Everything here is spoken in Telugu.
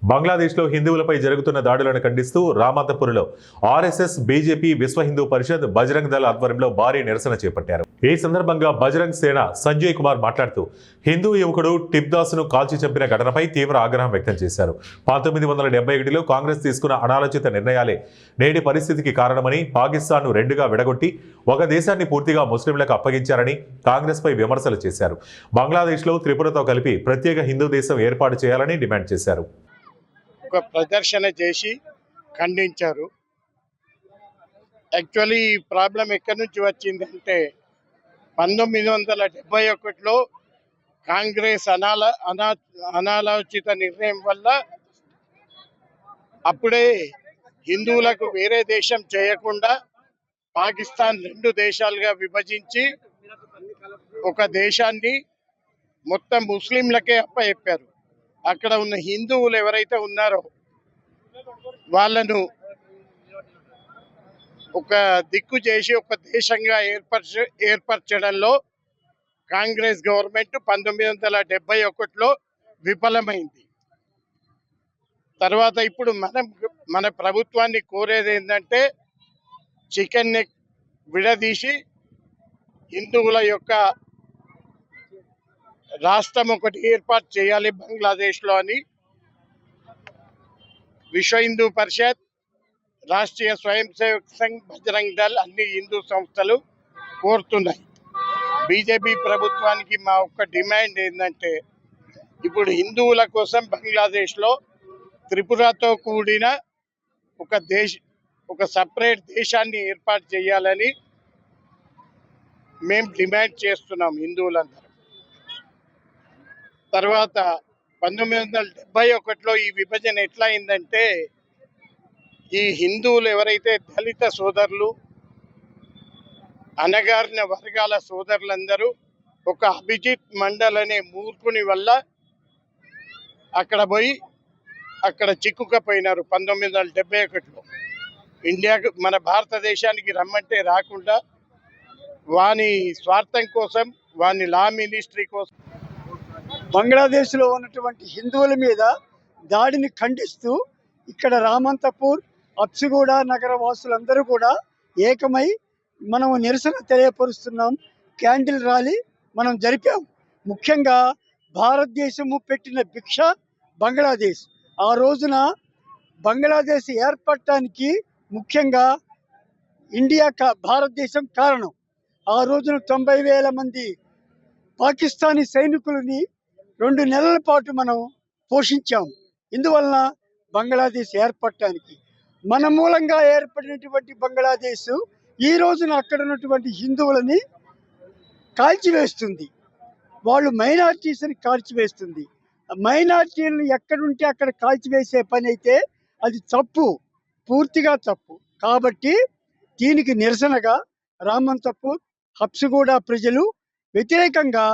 బంగ్లాదేశ్లో హిందువులపై జరుగుతున్న దాడులను ఖండిస్తూ రామంతపూర్లో ఆర్ఎస్ఎస్, బీజేపీ, విశ్వ హిందూ పరిషత్, బజరంగ్ దళ ఆధ్వర్యంలో భారీ నిరసన చేపట్టారు. ఈ సందర్భంగా బజరంగ్ సేన సంజయ్ కుమార్ మాట్లాడుతూ హిందూ యువకుడు టిప్దాస్ను కాల్చి చంపిన ఘటనపై తీవ్ర ఆగ్రహం వ్యక్తం చేశారు. 1971లో కాంగ్రెస్ తీసుకున్న అనాలోచిత నిర్ణయాలే నేటి పరిస్థితికి కారణమని, పాకిస్తాన్ను రెండుగా విడగొట్టి ఒక దేశాన్ని పూర్తిగా ముస్లింలకు అప్పగించారని కాంగ్రెస్పై విమర్శలు చేశారు. బంగ్లాదేశ్లో త్రిపురతో కలిపి ప్రత్యేక హిందూ దేశం ఏర్పాటు చేయాలని డిమాండ్ చేశారు. ఒక ప్రదర్శన చేసి ఖండించారు. యాక్చువల్లీ ఈ ప్రాబ్లం ఎక్కడి నుంచి వచ్చిందంటే 1971లో కాంగ్రెస్ అనాలోచిత నిర్ణయం వల్ల అప్పుడే హిందువులకు వేరే దేశం చేయకుండా పాకిస్తాన్ రెండు దేశాలుగా విభజించి ఒక దేశాన్ని మొత్తం ముస్లింలకే అప్పచెప్పారు. అక్కడ ఉన్న హిందువులు ఎవరైతే ఉన్నారో వాళ్ళను ఒక దిక్కు చేసి ఒక దేశంగా ఏర్పరచడంలో కాంగ్రెస్ గవర్నమెంట్ 1971లో విఫలమైంది. తర్వాత ఇప్పుడు మన ప్రభుత్వాన్ని కోరేది ఏంటంటే చికెన్ నెక్ విడదీసి హిందువుల యొక్క రాష్ట్రం ఒకటి ఏర్పాటు చేయాలి బంగ్లాదేశ్లో అని విశ్వ హిందూ పరిషత్, రాష్ట్రీయ స్వయం సేవక్ సంఘ్, బజరంగ్ దళ్ అన్ని హిందూ సంస్థలు కోరుతున్నాయి. బీజేపీ ప్రభుత్వానికి మా ఒక్క డిమాండ్ ఏంటంటే ఇప్పుడు హిందువుల కోసం బంగ్లాదేశ్లో త్రిపురతో కూడిన ఒక సపరేట్ దేశాన్ని ఏర్పాటు చేయాలని మేము డిమాండ్ చేస్తున్నాం హిందువులందరూ. తర్వాత 1971లో ఈ విభజన ఎట్లా అయిందంటే ఈ హిందువులు ఎవరైతే దళిత సోదరులు, అణగారిన వర్గాల సోదరులందరూ ఒక అభిజిత్ మండల్ అనే మూర్ఖుని వల్ల అక్కడ చిక్కుకపోయినారు. 1971లో ఇండియాకు మన భారతదేశానికి రమ్మంటే రాకుండా వాని స్వార్థం కోసం, వాని లా మినిస్ట్రీ కోసం బంగ్లాదేశ్లో ఉన్నటువంటి హిందువుల మీద దాడిని ఖండిస్తూ ఇక్కడ రామంతపూర్, అప్సిగూడ నగర వాసులందరూ కూడా ఏకమై మనం నిరసన తెలియపరుస్తున్నాం. క్యాండిల్ ర్యాలీ మనం జరిపాం. ముఖ్యంగా భారతదేశము పెట్టిన భిక్ష బంగ్లాదేశ్. ఆ రోజున బంగ్లాదేశ్ ఏర్పడటానికి ముఖ్యంగా భారతదేశం కారణం. ఆ రోజున 90,000 మంది పాకిస్తానీ సైనికులని 2 నెలల పాటు మనం పోషించాం. ఇందువలన బంగ్లాదేశ్ ఏర్పడటానికి మన మూలంగా ఏర్పడినటువంటి బంగ్లాదేశ్ ఈ రోజున అక్కడ ఉన్నటువంటి హిందువులని కాల్చివేస్తుంది. వాళ్ళు మైనారిటీస్ని కాల్చివేస్తుంది. మైనారిటీలను ఎక్కడుంటే అక్కడ కాల్చివేసే పని అయితే అది తప్పు, పూర్తిగా తప్పు. కాబట్టి దీనికి నిరసనగా రామంతపూర్, హబ్సిగూడ ప్రజలు వ్యతిరేకంగా